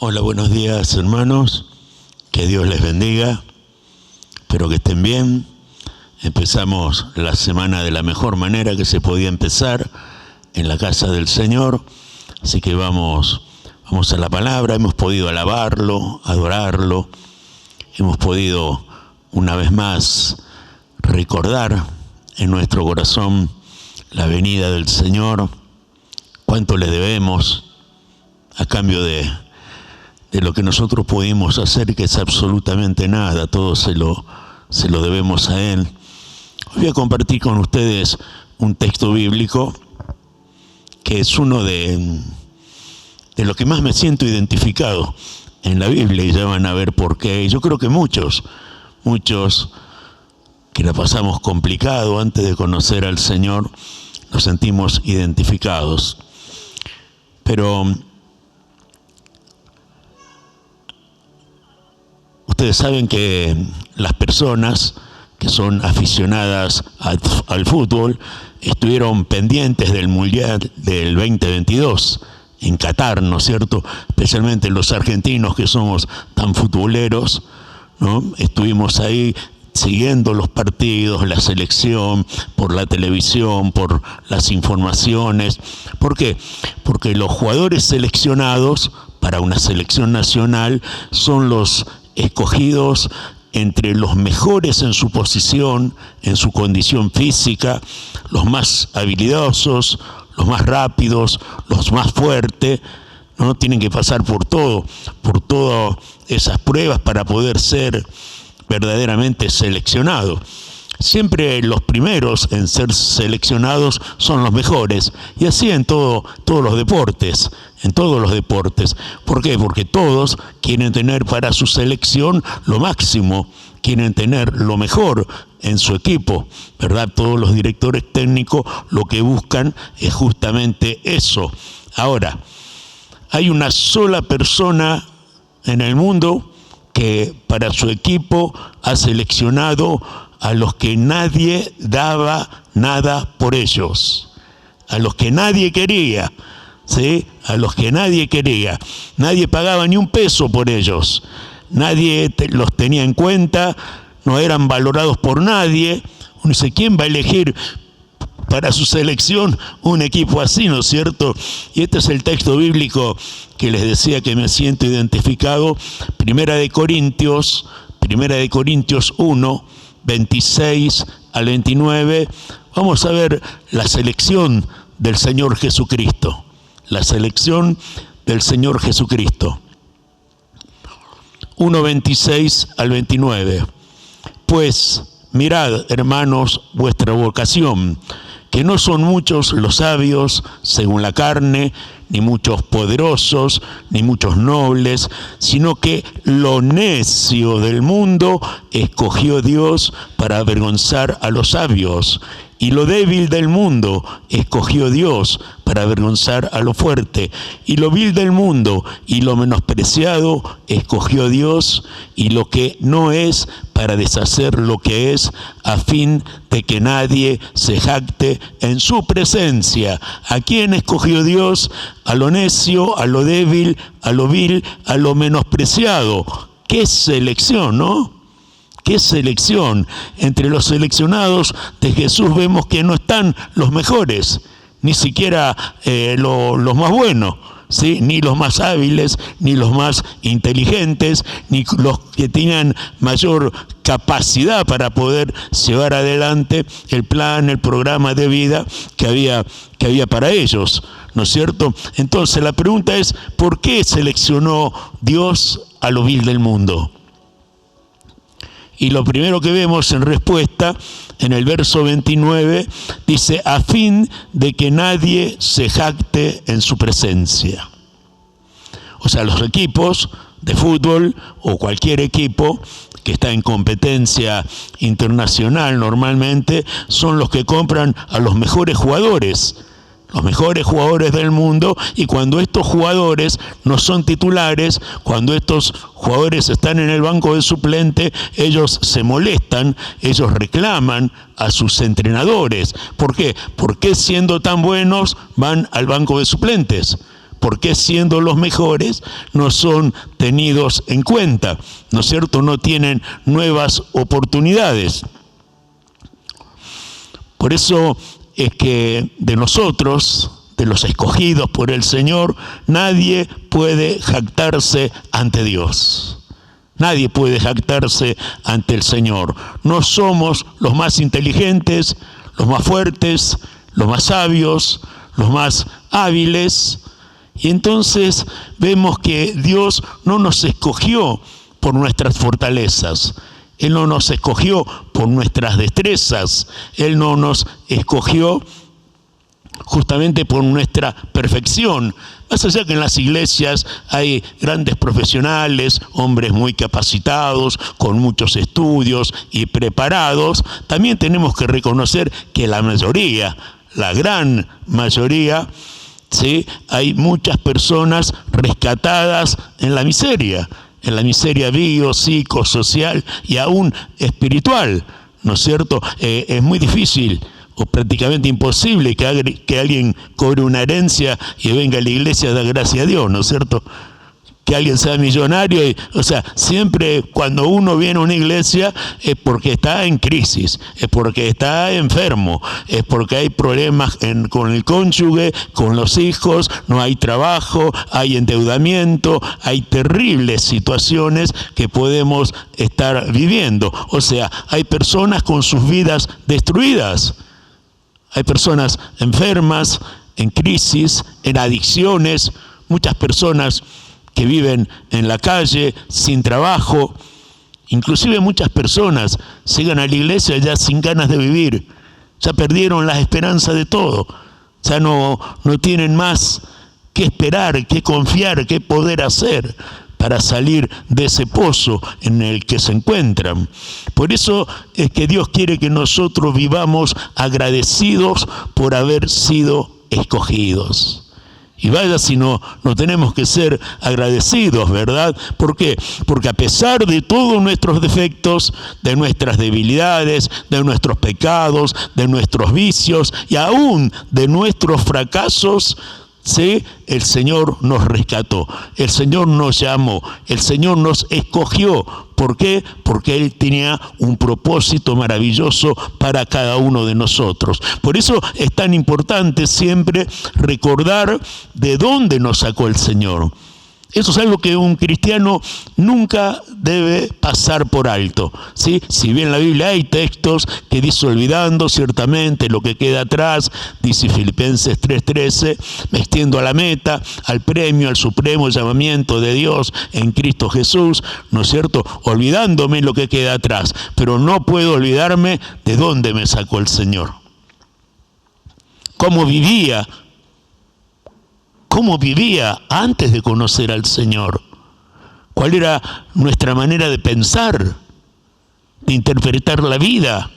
Hola, buenos días, hermanos. Que Dios les bendiga. Espero que estén bien. Empezamos la semana de la mejor manera que se podía empezar, en la casa del Señor. Así que vamos a la palabra. Hemos podido alabarlo, adorarlo. Hemos podido una vez más recordar en nuestro corazón la venida del Señor. Cuánto le debemos a cambio de lo que nosotros pudimos hacer, que es absolutamente nada. Todo se lo debemos a Él. Voy a compartir con ustedes un texto bíblico que es uno de lo que más me siento identificado en la Biblia, y ya van a ver por qué. Yo creo que muchos que la pasamos complicado antes de conocer al Señor, nos sentimos identificados. Pero ustedes saben que las personas que son aficionadas al fútbol estuvieron pendientes del Mundial del 2022 en Qatar, ¿no es cierto? Especialmente los argentinos, que somos tan futboleros, ¿no? Estuvimos ahí siguiendo los partidos, la selección, por la televisión, por las informaciones. ¿Por qué? Porque los jugadores seleccionados para una selección nacional son los escogidos entre los mejores en su posición, en su condición física, los más habilidosos, los más rápidos, los más fuertes, ¿no? Tienen que pasar por todas esas pruebas para poder ser verdaderamente seleccionados. Siempre los primeros en ser seleccionados son los mejores, y así en todos los deportes, ¿Por qué? Porque todos quieren tener para su selección lo máximo, quieren tener lo mejor en su equipo, ¿verdad? Todos los directores técnicos lo que buscan es justamente eso. Ahora, hay una sola persona en el mundo que para su equipo ha seleccionado a los que nadie daba nada por ellos, a los que nadie quería, ¿sí? A los que nadie quería. Nadie pagaba ni un peso por ellos, nadie los tenía en cuenta, no eran valorados por nadie. Uno dice, ¿quién va a elegir para su selección un equipo así, no es cierto? Y este es el texto bíblico que les decía que me siento identificado. Primera de Corintios 1, 26 al 29, vamos a ver la selección del Señor Jesucristo. La selección del Señor Jesucristo. 1, 26 al 29. Pues mirad, hermanos, vuestra vocación, que no son muchos los sabios según la carne, ni muchos poderosos, ni muchos nobles, sino que lo necio del mundo escogió Dios para avergonzar a los sabios, y lo débil del mundo escogió Dios para avergonzar a lo fuerte, y lo vil del mundo y lo menospreciado escogió Dios, y lo que no es para deshacer lo que es, a fin de que nadie se jacte en su presencia. ¿A quién escogió Dios? A lo necio, a lo débil, a lo vil, a lo menospreciado. ¡Qué selección!, ¿no? ¡Qué selección! Entre los seleccionados de Jesús vemos que no están los mejores, ni siquiera los más buenos, ¿sí? Ni los más hábiles, ni los más inteligentes, ni los que tenían mayor capacidad para poder llevar adelante el plan, el programa de vida que había para ellos, ¿no es cierto? Entonces la pregunta es, ¿por qué seleccionó Dios a lo vil del mundo? Y lo primero que vemos en respuesta, en el verso 29, dice, a fin de que nadie se jacte en su presencia. O sea, los equipos de fútbol o cualquier equipo que está en competencia internacional normalmente son los que compran a los mejores jugadores del mundo, y cuando estos jugadores no son titulares, cuando estos jugadores están en el banco de suplente, ellos se molestan, ellos reclaman a sus entrenadores. ¿Por qué? ¿Por qué siendo tan buenos van al banco de suplentes? ¿Por qué siendo los mejores no son tenidos en cuenta? ¿No es cierto? No tienen nuevas oportunidades. Por eso es que de nosotros, de los escogidos por el Señor, nadie puede jactarse ante Dios. Nadie puede jactarse ante el Señor. No somos los más inteligentes, los más fuertes, los más sabios, los más hábiles. Y entonces vemos que Dios no nos escogió por nuestras fortalezas. Él no nos escogió por nuestras destrezas. Él no nos escogió justamente por nuestra perfección. Más allá que en las iglesias hay grandes profesionales, hombres muy capacitados, con muchos estudios y preparados, también tenemos que reconocer que la mayoría, la gran mayoría, ¿sí?, hay muchas personas rescatadas en la miseria bio, psico, social y aún espiritual, ¿no es cierto? Es muy difícil o prácticamente imposible que alguien cobre una herencia y venga a la iglesia a dar gracias a Dios, ¿no es cierto? Que alguien sea millonario, o sea, siempre cuando uno viene a una iglesia es porque está en crisis, es porque está enfermo, es porque hay problemas con el cónyuge, con los hijos, no hay trabajo, hay endeudamiento, hay terribles situaciones que podemos estar viviendo. O sea, hay personas con sus vidas destruidas, hay personas enfermas, en crisis, en adicciones, muchas personas que viven en la calle, sin trabajo. Inclusive muchas personas llegan a la iglesia ya sin ganas de vivir, ya perdieron la esperanza de todo, ya no tienen más que esperar, que confiar, que poder hacer para salir de ese pozo en el que se encuentran. Por eso es que Dios quiere que nosotros vivamos agradecidos por haber sido escogidos. Y vaya si no tenemos que ser agradecidos, ¿verdad? ¿Por qué? Porque a pesar de todos nuestros defectos, de nuestras debilidades, de nuestros pecados, de nuestros vicios y aún de nuestros fracasos, ¿sí?, el Señor nos rescató, el Señor nos llamó, el Señor nos escogió. ¿Por qué? Porque Él tenía un propósito maravilloso para cada uno de nosotros. Por eso es tan importante siempre recordar de dónde nos sacó el Señor. Eso es algo que un cristiano nunca debe pasar por alto, ¿sí? Si bien en la Biblia hay textos que dice olvidando ciertamente lo que queda atrás, dice Filipenses 3:13, me extiendo a la meta, al premio, al supremo llamamiento de Dios en Cristo Jesús, ¿no es cierto? Olvidándome lo que queda atrás, pero no puedo olvidarme de dónde me sacó el Señor. ¿Cómo vivía antes de conocer al Señor? ¿Cuál era nuestra manera de pensar, de interpretar la vida?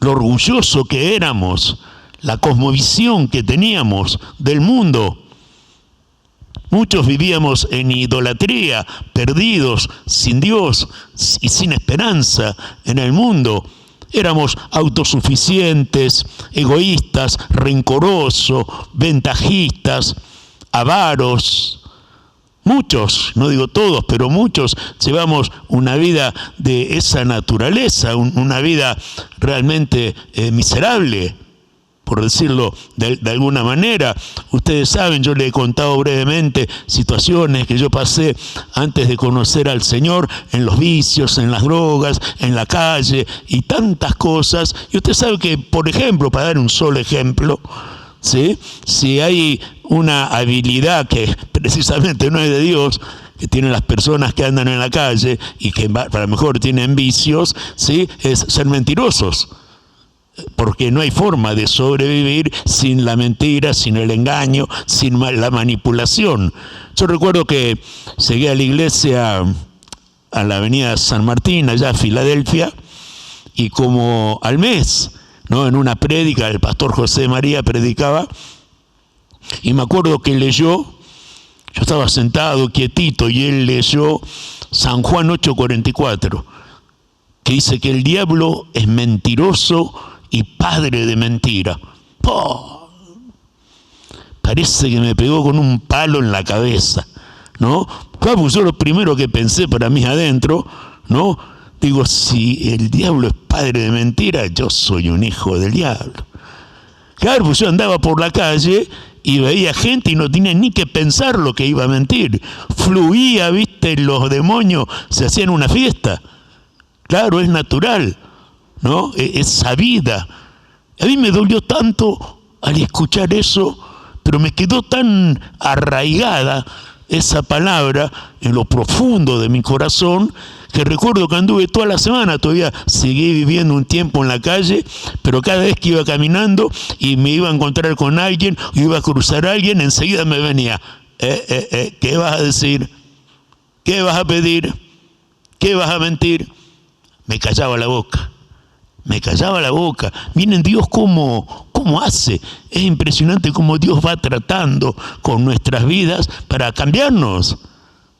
Lo orgulloso que éramos, la cosmovisión que teníamos del mundo. Muchos vivíamos en idolatría, perdidos, sin Dios y sin esperanza en el mundo. Éramos autosuficientes, egoístas, rencorosos, ventajistas, avaros. Muchos, no digo todos, pero muchos llevamos una vida de esa naturaleza, una vida realmente miserable, por decirlo de alguna manera. Ustedes saben, yo les he contado brevemente situaciones que yo pasé antes de conocer al Señor, en los vicios, en las drogas, en la calle y tantas cosas. Y usted sabe que, por ejemplo, para dar un solo ejemplo, ¿sí?, si hay una habilidad que precisamente no es de Dios, que tienen las personas que andan en la calle y que a lo mejor tienen vicios, ¿sí?, es ser mentirosos. Porque no hay forma de sobrevivir sin la mentira, sin el engaño, sin la manipulación. Yo recuerdo que llegué a la iglesia a la avenida San Martín, allá en Filadelfia, y como al mes, ¿no?, en una prédica, el pastor José María predicaba, y me acuerdo que leyó, yo estaba sentado quietito, y él leyó San Juan 8:44, que dice que el diablo es mentiroso y padre de mentira. ¡Oh! parece que me pegó con un palo en la cabeza, ¿no? Claro, yo lo primero que pensé para mí adentro, ¿no? Digo, si el diablo es padre de mentira, yo soy un hijo del diablo. Claro, pues yo andaba por la calle y veía gente y no tenía ni que pensar lo que iba a mentir. Fluía, viste, los demonios se hacían una fiesta. Claro, es natural, ¿no? Es sabida. A mí me dolió tanto al escuchar eso, pero me quedó tan arraigada esa palabra en lo profundo de mi corazón, que recuerdo que anduve toda la semana, todavía seguí viviendo un tiempo en la calle, pero cada vez que iba caminando y me iba a encontrar con alguien, o iba a cruzar a alguien, enseguida me venía, ¿qué vas a decir? ¿Qué vas a pedir? ¿Qué vas a mentir? Me callaba la boca. Me callaba la boca. Miren Dios cómo hace. Es impresionante cómo Dios va tratando con nuestras vidas para cambiarnos.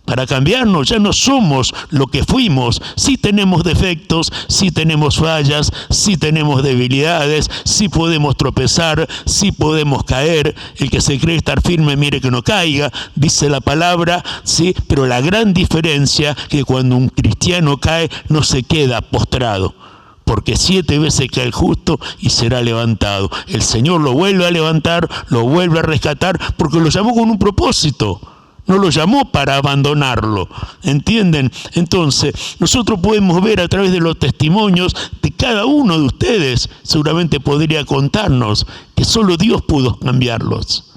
Para cambiarnos, ya no somos lo que fuimos. Sí tenemos defectos, sí tenemos fallas, sí tenemos debilidades, sí podemos tropezar, sí podemos caer. El que se cree estar firme, mire que no caiga, dice la palabra, sí. Pero la gran diferencia es que cuando un cristiano cae, no se queda postrado. Porque 7 veces cae el justo y será levantado. El Señor lo vuelve a levantar, lo vuelve a rescatar, porque lo llamó con un propósito. No lo llamó para abandonarlo, ¿entienden? Entonces, nosotros podemos ver a través de los testimonios de cada uno de ustedes, seguramente podría contarnos que solo Dios pudo cambiarlos.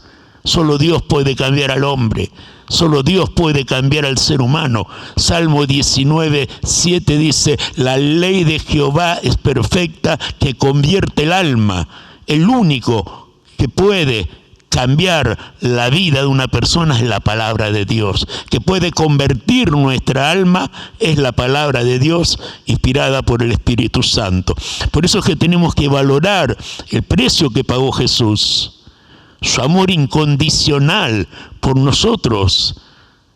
Solo Dios puede cambiar al hombre. Solo Dios puede cambiar al ser humano. Salmo 19:7 dice, la ley de Jehová es perfecta, que convierte el alma. El único que puede cambiar la vida de una persona es la palabra de Dios. Que puede convertir nuestra alma es la palabra de Dios, inspirada por el Espíritu Santo. Por eso es que tenemos que valorar el precio que pagó Jesús. Su amor incondicional por nosotros.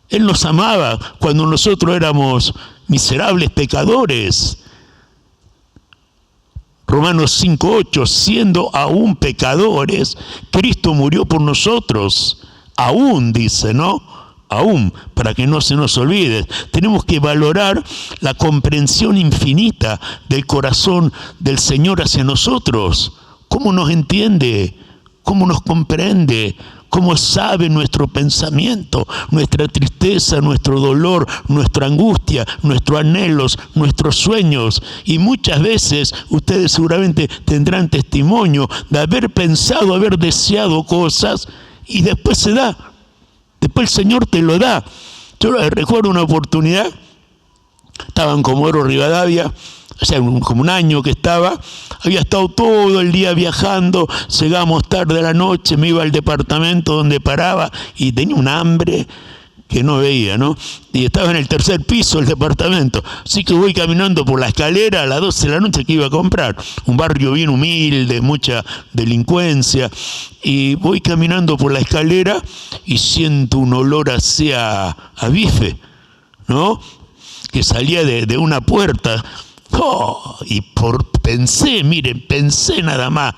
Él nos amaba cuando nosotros éramos miserables pecadores. Romanos 5:8, siendo aún pecadores, Cristo murió por nosotros. Aún, dice, ¿no? Aún, para que no se nos olvide. Tenemos que valorar la comprensión infinita del corazón del Señor hacia nosotros. ¿Cómo nos entiende? ¿Cómo nos comprende? ¿Cómo sabe nuestro pensamiento, nuestra tristeza, nuestro dolor, nuestra angustia, nuestros anhelos, nuestros sueños? Y muchas veces ustedes seguramente tendrán testimonio de haber pensado, haber deseado cosas y después se da. Después el Señor te lo da. Yo recuerdo una oportunidad, estaba en Comodoro Rivadavia, o sea, como un año que estaba, había estado todo el día viajando, llegamos tarde a la noche, me iba al departamento donde paraba y tenía un hambre que no veía, ¿no? Y estaba en el 3er piso del departamento, así que voy caminando por la escalera a las 12 de la noche que iba a comprar, un barrio bien humilde, mucha delincuencia, y voy caminando por la escalera y siento un olor hacia a bife, ¿no? Que salía de una puerta. Y pensé nada más,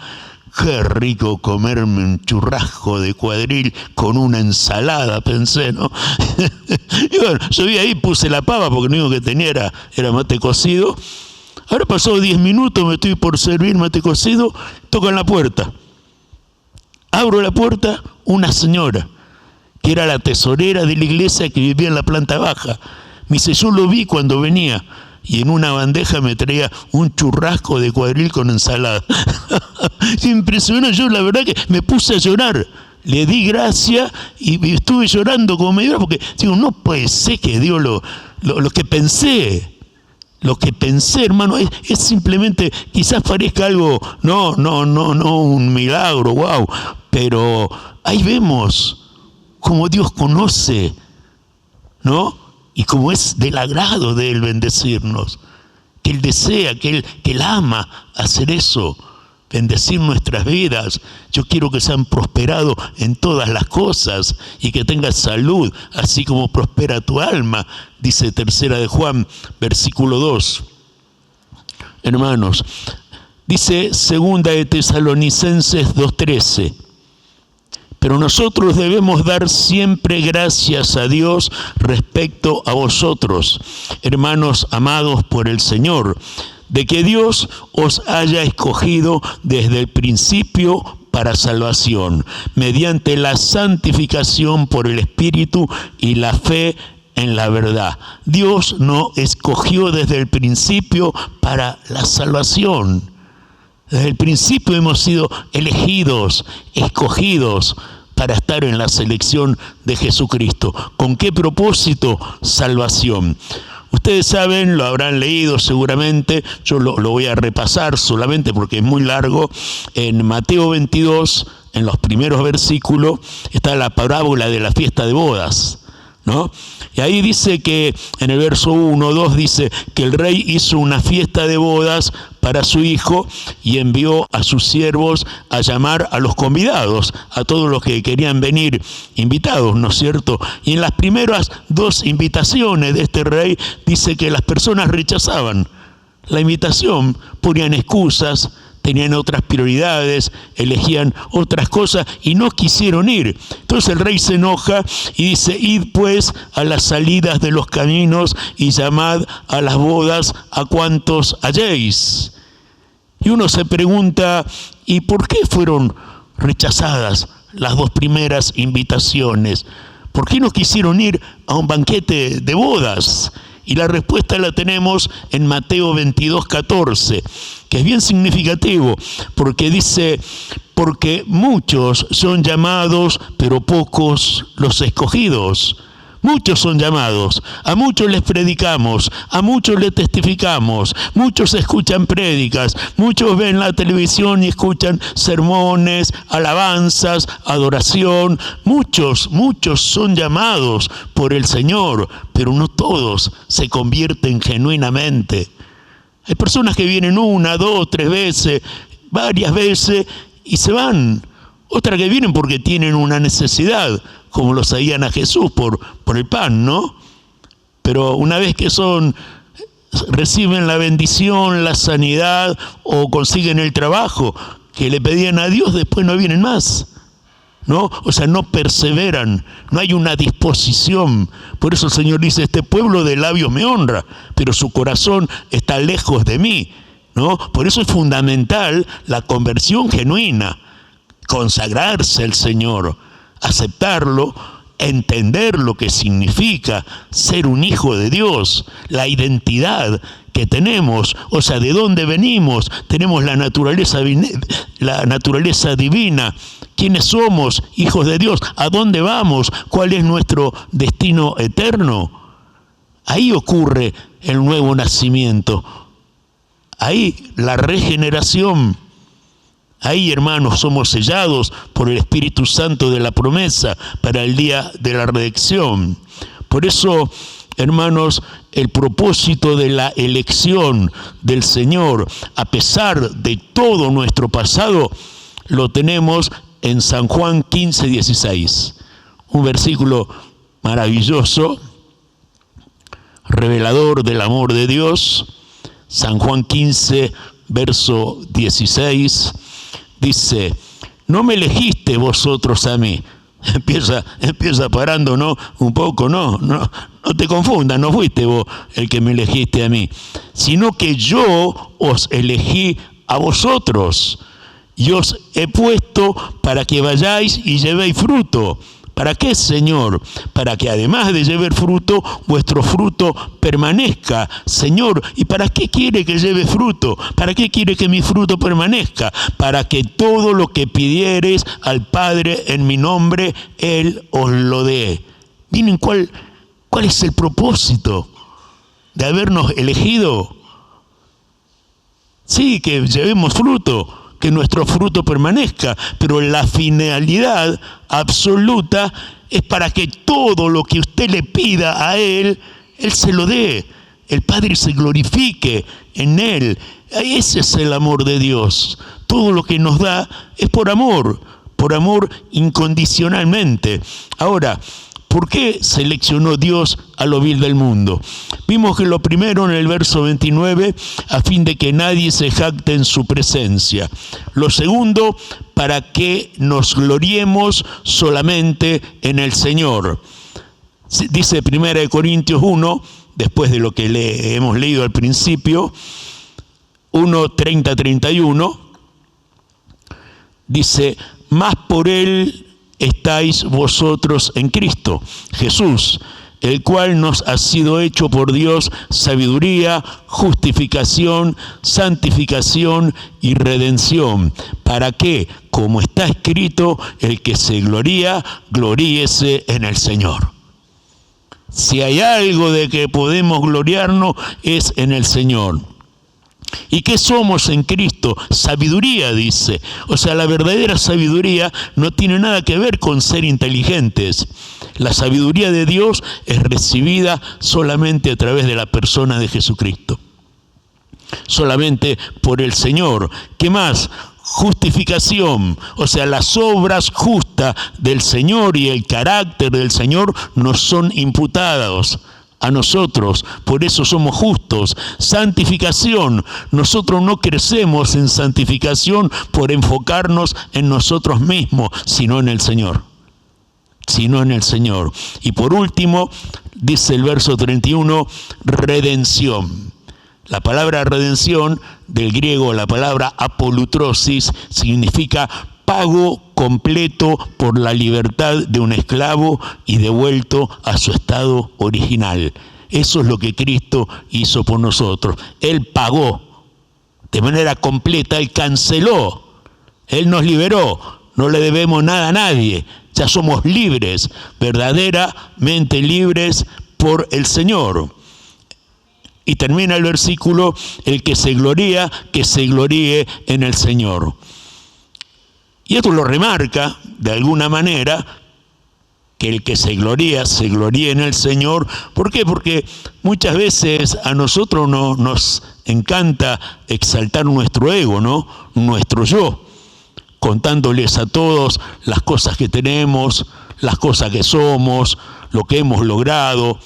qué rico comerme un churrasco de cuadril con una ensalada, pensé, ¿no? Y bueno, subí ahí, puse la pava porque lo único que tenía era mate cocido. Ahora pasó 10 minutos, me estoy por servir mate cocido, tocan la puerta. Abro la puerta, una señora, que era la tesorera de la iglesia que vivía en la planta baja. Me dice, yo lo vi cuando venía. Y en una bandeja me traía un churrasco de cuadril con ensalada. Impresionante, yo la verdad que me puse a llorar. Le di gracias y estuve llorando como media hora porque digo, no puede ser que Dios lo que pensé. Lo que pensé, hermano, es simplemente, quizás parezca algo, no un milagro, wow. Pero ahí vemos cómo Dios conoce, ¿no? Y como es del agrado de Él bendecirnos, que Él desea, que Él ama hacer eso, bendecir nuestras vidas. Yo quiero que sean prosperados en todas las cosas y que tengas salud, así como prospera tu alma, dice 3 de Juan, versículo 2. Hermanos, dice 2 de Tesalonicenses 2:13. Pero nosotros debemos dar siempre gracias a Dios respecto a vosotros, hermanos amados por el Señor, de que Dios os haya escogido desde el principio para salvación, mediante la santificación por el Espíritu y la fe en la verdad. Dios nos escogió desde el principio para la salvación. Desde el principio hemos sido elegidos, escogidos para estar en la selección de Jesucristo. ¿Con qué propósito? Salvación. Ustedes saben, lo habrán leído seguramente, yo lo voy a repasar solamente porque es muy largo. En Mateo 22, en los primeros versículos, está la parábola de la fiesta de bodas, ¿no? Y ahí dice que, en el verso 1, 2, dice que el rey hizo una fiesta de bodas para su hijo y envió a sus siervos a llamar a los convidados, a todos los que querían venir invitados, ¿no es cierto? Y en las primeras 2 invitaciones de este rey dice que las personas rechazaban la invitación, ponían excusas, tenían otras prioridades, elegían otras cosas y no quisieron ir. Entonces el rey se enoja y dice: id pues a las salidas de los caminos y llamad a las bodas a cuantos halléis. Y uno se pregunta: ¿y por qué fueron rechazadas las 2 primeras invitaciones? ¿Por qué no quisieron ir a un banquete de bodas? Y la respuesta la tenemos en Mateo 22, 14, que es bien significativo, porque dice: porque muchos son llamados, pero pocos los escogidos. Muchos son llamados, a muchos les predicamos, a muchos les testificamos, muchos escuchan prédicas, muchos ven la televisión y escuchan sermones, alabanzas, adoración. Muchos son llamados por el Señor, pero no todos se convierten genuinamente. Hay personas que vienen 1, 2, 3 veces, varias veces y se van. Otras que vienen porque tienen una necesidad, como lo seguían a Jesús por el pan, ¿no? Pero una vez que reciben la bendición, la sanidad o consiguen el trabajo que le pedían a Dios, después no vienen más, ¿no? O sea, no perseveran, no hay una disposición. Por eso el Señor dice: este pueblo de labios me honra, pero su corazón está lejos de mí, ¿no? Por eso es fundamental la conversión genuina, consagrarse al Señor, aceptarlo, entender lo que significa ser un hijo de Dios, la identidad que tenemos, o sea, de dónde venimos. Tenemos la naturaleza divina. ¿Quiénes somos? Hijos de Dios. ¿A dónde vamos? ¿Cuál es nuestro destino eterno? Ahí ocurre el nuevo nacimiento. Ahí la regeneración. Ahí, hermanos, somos sellados por el Espíritu Santo de la promesa para el día de la redención. Por eso, hermanos, el propósito de la elección del Señor, a pesar de todo nuestro pasado, lo tenemos en San Juan 15, 16. Un versículo maravilloso, revelador del amor de Dios. San Juan 15, verso 16. Dice: no me elegiste vosotros a mí. Empieza parando, ¿no? Un poco, no te confundas, no fuiste vos el que me elegiste a mí, sino que yo os elegí a vosotros y os he puesto para que vayáis y llevéis fruto. ¿Para qué, Señor? Para que además de llevar fruto, vuestro fruto permanezca, Señor. ¿Y para qué quiere que lleve fruto? ¿Para qué quiere que mi fruto permanezca? Para que todo lo que pidiereis al Padre en mi nombre, Él os lo dé. Miren cuál es el propósito de habernos elegido. Sí, que llevemos fruto, que nuestro fruto permanezca, pero la finalidad absoluta es para que todo lo que usted le pida a Él, Él se lo dé. El Padre se glorifique en Él. Ese es el amor de Dios. Todo lo que nos da es por amor incondicionalmente. Ahora, ¿Por qué seleccionó Dios a lo vil del mundo? Vimos que lo primero en el verso 29, a fin de que nadie se jacte en su presencia. Lo segundo, para que nos gloriemos solamente en el Señor. Dice 1 Corintios 1, después de lo que hemos leído al principio, 1:30-31, dice, más por Él estáis vosotros en Cristo Jesús, el cual nos ha sido hecho por Dios sabiduría, justificación, santificación y redención, para que, como está escrito, el que se gloría, gloríese en el Señor. Si hay algo de que podemos gloriarnos, es en el Señor. ¿Y qué somos en Cristo? Sabiduría, dice. O sea, la verdadera sabiduría no tiene nada que ver con ser inteligentes. La sabiduría de Dios es recibida solamente a través de la persona de Jesucristo. Solamente por el Señor. ¿Qué más? Justificación, o sea, las obras justas del Señor y el carácter del Señor nos son imputados a nosotros, por eso somos justos. Santificación, nosotros no crecemos en santificación por enfocarnos en nosotros mismos, sino en el Señor. Y por último, dice el verso 31, redención. La palabra redención, del griego la palabra apolutrosis, significa pago completo por la libertad de un esclavo y devuelto a su estado original. Eso es lo que Cristo hizo por nosotros. Él pagó de manera completa, Él canceló, Él nos liberó, no le debemos nada a nadie, ya somos libres, verdaderamente libres por el Señor. Y termina el versículo, el que se gloría, que se gloríe en el Señor. Y esto lo remarca, de alguna manera, que el que se gloría en el Señor. ¿Por qué? Porque muchas veces a nosotros nos encanta exaltar nuestro ego, ¿no? Nuestro yo, contándoles a todos las cosas que tenemos, las cosas que somos, lo que hemos logrado,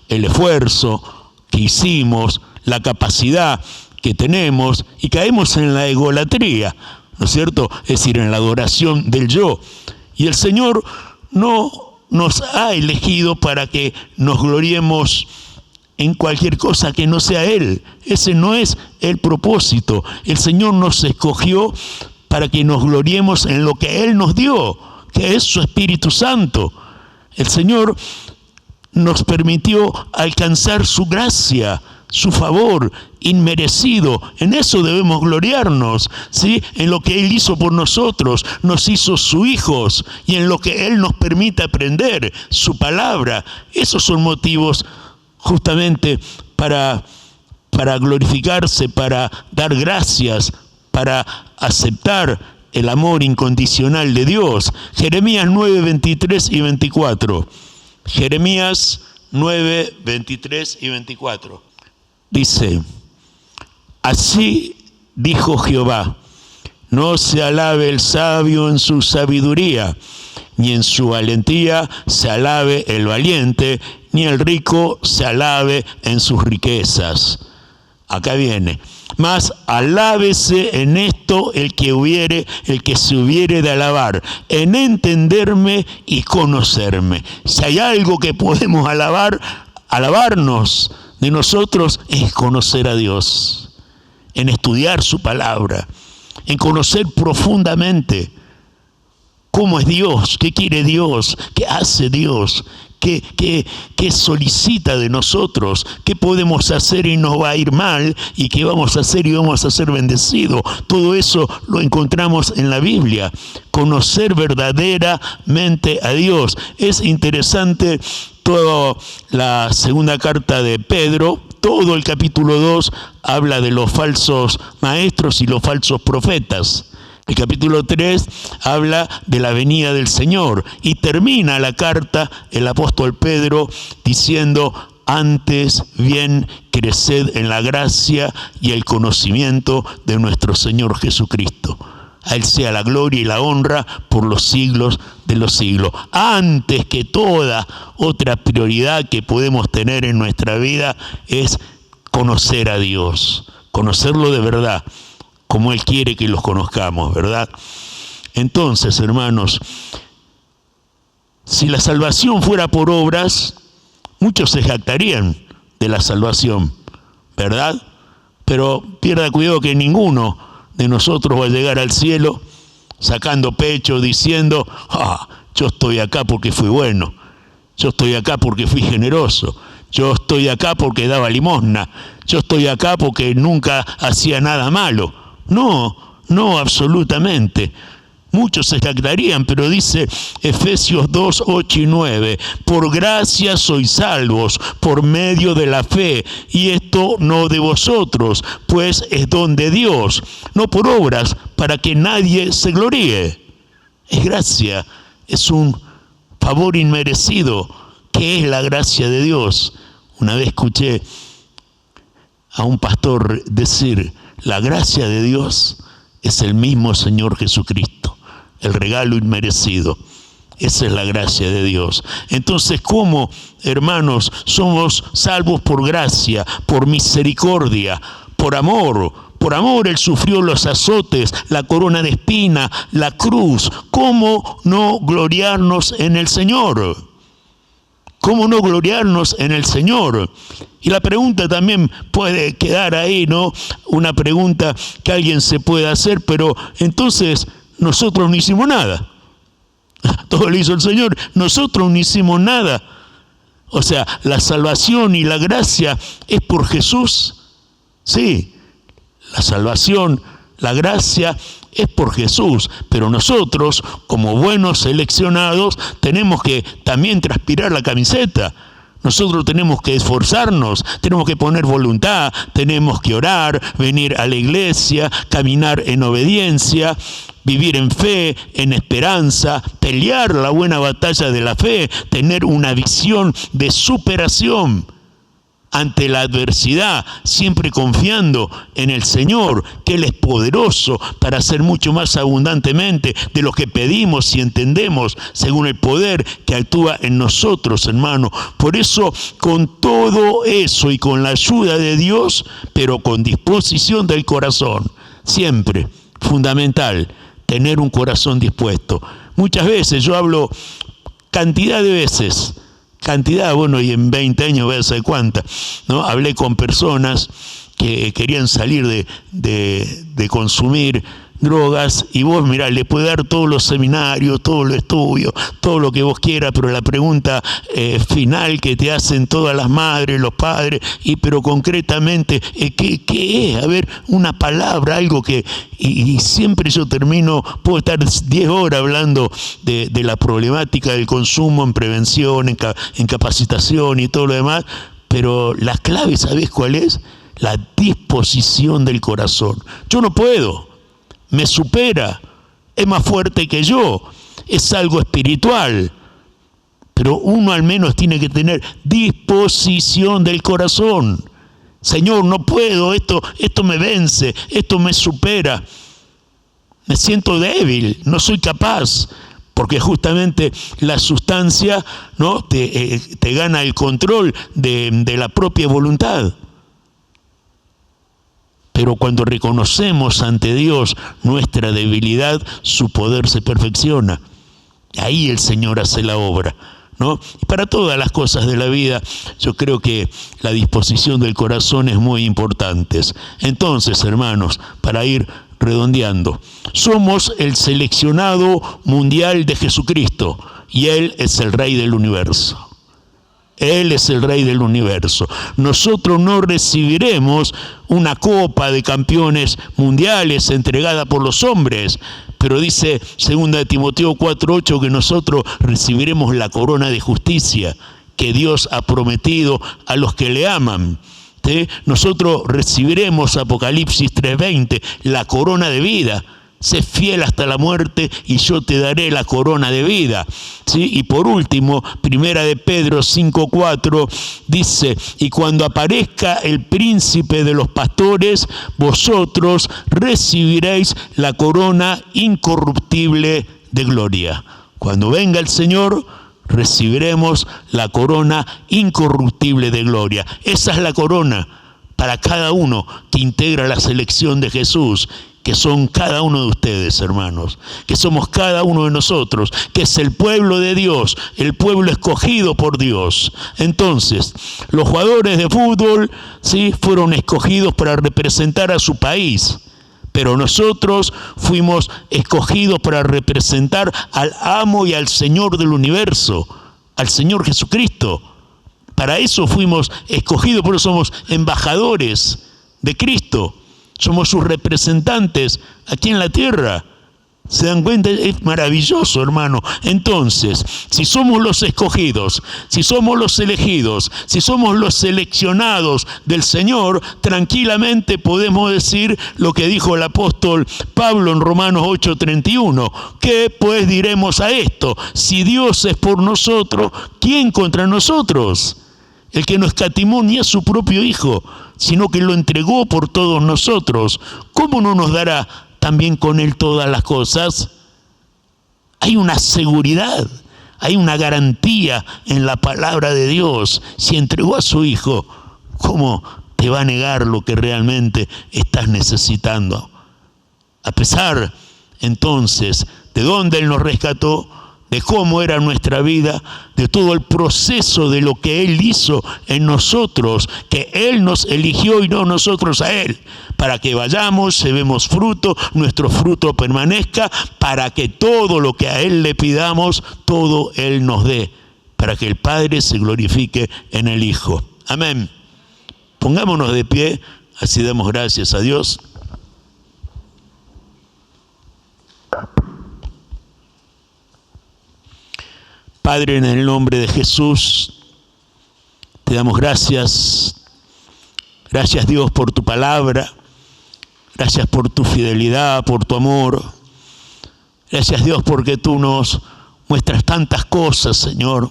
el esfuerzo que hicimos, la capacidad que tenemos, y caemos en la egolatría, ¿no es cierto? Es decir, en la adoración del yo. Y el Señor no nos ha elegido para que nos gloriemos en cualquier cosa que no sea Él. Ese no es el propósito. El Señor nos escogió para que nos gloriemos en lo que Él nos dio, que es su Espíritu Santo. El Señor nos permitió alcanzar su gracia, su favor inmerecido. En eso debemos gloriarnos, ¿sí? En lo que Él hizo por nosotros, nos hizo sus hijos, y en lo que Él nos permite aprender, su palabra. Esos son motivos justamente para glorificarse, para dar gracias, para aceptar el amor incondicional de Dios. Jeremías 9, 23 y 24. Jeremías 9, 23 y 24. Dice, así dijo Jehová, no se alabe el sabio en su sabiduría, ni en su valentía se alabe el valiente, ni el rico se alabe en sus riquezas. Acá viene, mas alábese en esto el que se hubiere de alabar, en entenderme y conocerme. Si hay algo que podemos alabarnos de nosotros, es conocer a Dios, en estudiar su palabra, en conocer profundamente cómo es Dios, qué quiere Dios, qué hace Dios, qué solicita de nosotros, qué podemos hacer y nos va a ir mal, y qué vamos a hacer y vamos a ser bendecidos. Todo eso lo encontramos en la Biblia. Conocer verdaderamente a Dios. Es interesante toda la segunda carta de Pedro. Todo el capítulo 2 habla de los falsos maestros y los falsos profetas. El capítulo 3 habla de la venida del Señor, y termina la carta el apóstol Pedro diciendo, antes bien creced en la gracia y el conocimiento de nuestro Señor Jesucristo. A Él sea la gloria y la honra por los siglos de los siglos. Antes que toda otra prioridad que podemos tener en nuestra vida es conocer a Dios, conocerlo de verdad, como Él quiere que los conozcamos, ¿verdad? Entonces, hermanos, si la salvación fuera por obras, muchos se jactarían de la salvación, ¿verdad? Pero pierda cuidado que ninguno de nosotros va a llegar al cielo sacando pecho, diciendo, yo estoy acá porque fui bueno, yo estoy acá porque fui generoso, yo estoy acá porque daba limosna, yo estoy acá porque nunca hacía nada malo. No, absolutamente. Muchos se jactarían, pero dice Efesios 2, 8 y 9, por gracia sois salvos por medio de la fe, y esto no de vosotros, pues es don de Dios, no por obras, para que nadie se gloríe. Es gracia, es un favor inmerecido. ¿Qué es la gracia de Dios? Una vez escuché a un pastor decir, la gracia de Dios es el mismo Señor Jesucristo. El regalo inmerecido. Esa es la gracia de Dios. Entonces, ¿cómo, hermanos, somos salvos por gracia, por misericordia, por amor? Por amor Él sufrió los azotes, la corona de espina, la cruz. ¿Cómo no gloriarnos en el Señor? ¿Cómo no gloriarnos en el Señor? Y la pregunta también puede quedar ahí, ¿no? Una pregunta que alguien se puede hacer, pero entonces nosotros no hicimos nada. Todo lo hizo el Señor. Nosotros no hicimos nada. O sea, la salvación y la gracia es por Jesús. Sí, la salvación, la gracia es por Jesús. Pero nosotros, como buenos seleccionados, tenemos que también transpirar la camiseta. Nosotros tenemos que esforzarnos, tenemos que poner voluntad, tenemos que orar, venir a la iglesia, caminar en obediencia, vivir en fe, en esperanza, pelear la buena batalla de la fe, tener una visión de superación ante la adversidad, siempre confiando en el Señor, que Él es poderoso para hacer mucho más abundantemente de lo que pedimos y entendemos, según el poder que actúa en nosotros, hermano. Por eso, con todo eso y con la ayuda de Dios, pero con disposición del corazón, siempre fundamental, tener un corazón dispuesto. Muchas veces, yo hablo cantidad de veces, bueno, y en 20 años voy a saber cuántas, ¿no? Hablé con personas que querían salir de consumir drogas, y vos, mirá, le puede dar todos los seminarios, todos los estudios, todo lo que vos quieras, pero la pregunta final que te hacen todas las madres, los padres, pero concretamente, ¿qué es? A ver, una palabra, algo que... Y siempre yo termino, puedo estar 10 horas hablando de la problemática del consumo en prevención, en capacitación y todo lo demás, pero la clave, ¿sabés cuál es? La disposición del corazón. Yo no puedo. Me supera, es más fuerte que yo, es algo espiritual, pero uno al menos tiene que tener disposición del corazón. Señor, no puedo, esto me vence, esto me supera, me siento débil, no soy capaz, porque justamente la sustancia, ¿no? te gana el control de la propia voluntad. Pero cuando reconocemos ante Dios nuestra debilidad, su poder se perfecciona. Ahí el Señor hace la obra, ¿no? Y para todas las cosas de la vida, yo creo que la disposición del corazón es muy importante. Entonces, hermanos, para ir redondeando, somos el seleccionado mundial de Jesucristo, y Él es el Rey del universo. Él es el Rey del universo. Nosotros no recibiremos una copa de campeones mundiales entregada por los hombres, pero dice 2 Timoteo 4:8 que nosotros recibiremos la corona de justicia que Dios ha prometido a los que le aman. ¿Sí? Nosotros recibiremos, Apocalipsis 3:20, la corona de vida sé fiel hasta la muerte y yo te daré la corona de vida. ¿Sí? Y por último, Primera de Pedro 5:4 dice, y cuando aparezca el príncipe de los pastores, vosotros recibiréis la corona incorruptible de gloria. Cuando venga el Señor, recibiremos la corona incorruptible de gloria. Esa es la corona para cada uno que integra la selección de Jesús, que son cada uno de ustedes, hermanos, que somos cada uno de nosotros, que es el pueblo de Dios, el pueblo escogido por Dios. Entonces, los jugadores de fútbol, ¿sí?, fueron escogidos para representar a su país, pero nosotros fuimos escogidos para representar al amo y al Señor del universo, al Señor Jesucristo. Para eso fuimos escogidos, por eso somos embajadores de Cristo. Somos sus representantes aquí en la tierra. ¿Se dan cuenta? Es maravilloso, hermano. Entonces, si somos los escogidos, si somos los elegidos, si somos los seleccionados del Señor, tranquilamente podemos decir lo que dijo el apóstol Pablo en Romanos 8:31. ¿Qué pues diremos a esto? Si Dios es por nosotros, ¿quién contra nosotros? El que no escatimó ni a su propio Hijo, sino que lo entregó por todos nosotros, ¿cómo no nos dará también con Él todas las cosas? Hay una seguridad, hay una garantía en la palabra de Dios. Si entregó a su Hijo, ¿cómo te va a negar lo que realmente estás necesitando? A pesar, entonces, de dónde Él nos rescató, de cómo era nuestra vida, de todo el proceso de lo que Él hizo en nosotros, que Él nos eligió y no nosotros a Él, para que vayamos, llevemos fruto, nuestro fruto permanezca, para que todo lo que a Él le pidamos, todo Él nos dé, para que el Padre se glorifique en el Hijo. Amén. Pongámonos de pie, así damos gracias a Dios. Padre, en el nombre de Jesús, te damos gracias. Gracias, Dios, por tu palabra. Gracias por tu fidelidad, por tu amor. Gracias, Dios, porque tú nos muestras tantas cosas, Señor.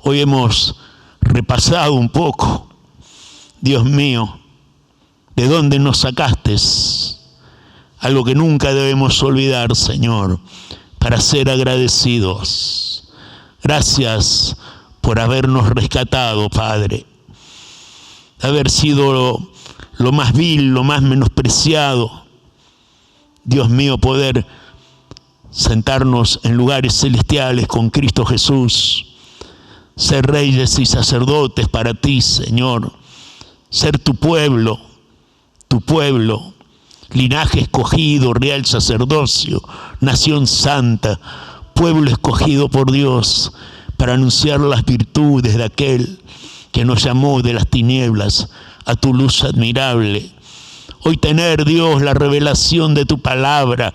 Hoy hemos repasado un poco, Dios mío, de dónde nos sacaste. Algo que nunca debemos olvidar, Señor, para ser agradecidos. Gracias por habernos rescatado, Padre. Haber sido lo más vil, lo más menospreciado. Dios mío, poder sentarnos en lugares celestiales con Cristo Jesús. Ser reyes y sacerdotes para ti, Señor. Ser tu pueblo, linaje escogido, real sacerdocio, nación santa, pueblo escogido por Dios para anunciar las virtudes de aquel que nos llamó de las tinieblas a tu luz admirable. Hoy tener, Dios, la revelación de tu palabra.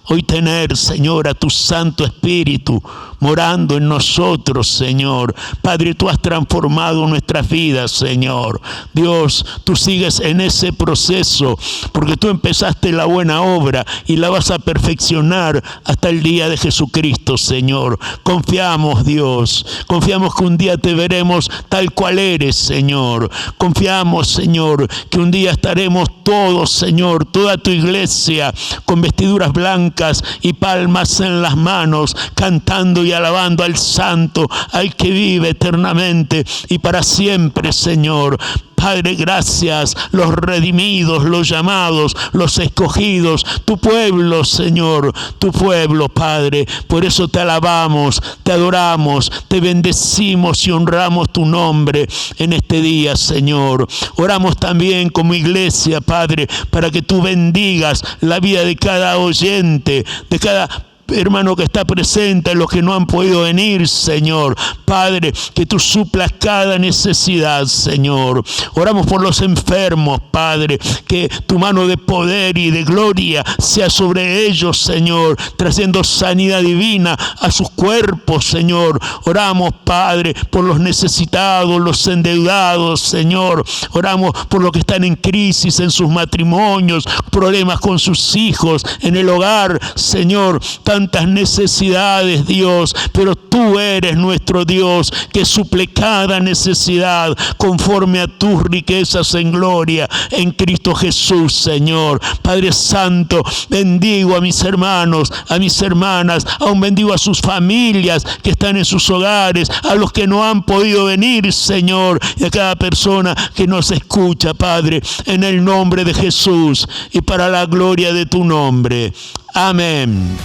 Hoy tener, Señor, a tu Santo Espíritu morando en nosotros, Señor. Padre, tú has transformado nuestras vidas, Señor. Dios, tú sigues en ese proceso, porque tú empezaste la buena obra y la vas a perfeccionar hasta el día de Jesucristo, Señor. Confiamos, Dios. Confiamos que un día te veremos tal cual eres, Señor. Confiamos, Señor, que un día estaremos todos, Señor, toda tu iglesia, con vestiduras blancas y palmas en las manos, cantando y alabando al Santo, al que vive eternamente y para siempre, Señor. Padre, gracias, los redimidos, los llamados, los escogidos, tu pueblo, Señor, tu pueblo, Padre. Por eso te alabamos, te adoramos, te bendecimos y honramos tu nombre en este día, Señor. Oramos también como iglesia, Padre, para que tú bendigas la vida de cada oyente, de cada hermano que está presente, a los que no han podido venir, Señor. Padre, que tú suplas cada necesidad, Señor. Oramos por los enfermos, Padre, que tu mano de poder y de gloria sea sobre ellos, Señor, trayendo sanidad divina a sus cuerpos, Señor. Oramos, Padre, por los necesitados, los endeudados, Señor. Oramos por los que están en crisis en sus matrimonios, problemas con sus hijos, en el hogar, Señor. Tantas necesidades, Dios, pero tú eres nuestro Dios que suple cada necesidad conforme a tus riquezas en gloria en Cristo Jesús, Señor. Padre Santo, bendigo a mis hermanos, a mis hermanas, aún bendigo a sus familias que están en sus hogares, a los que no han podido venir, Señor, y a cada persona que nos escucha, Padre, en el nombre de Jesús y para la gloria de tu nombre. Amén.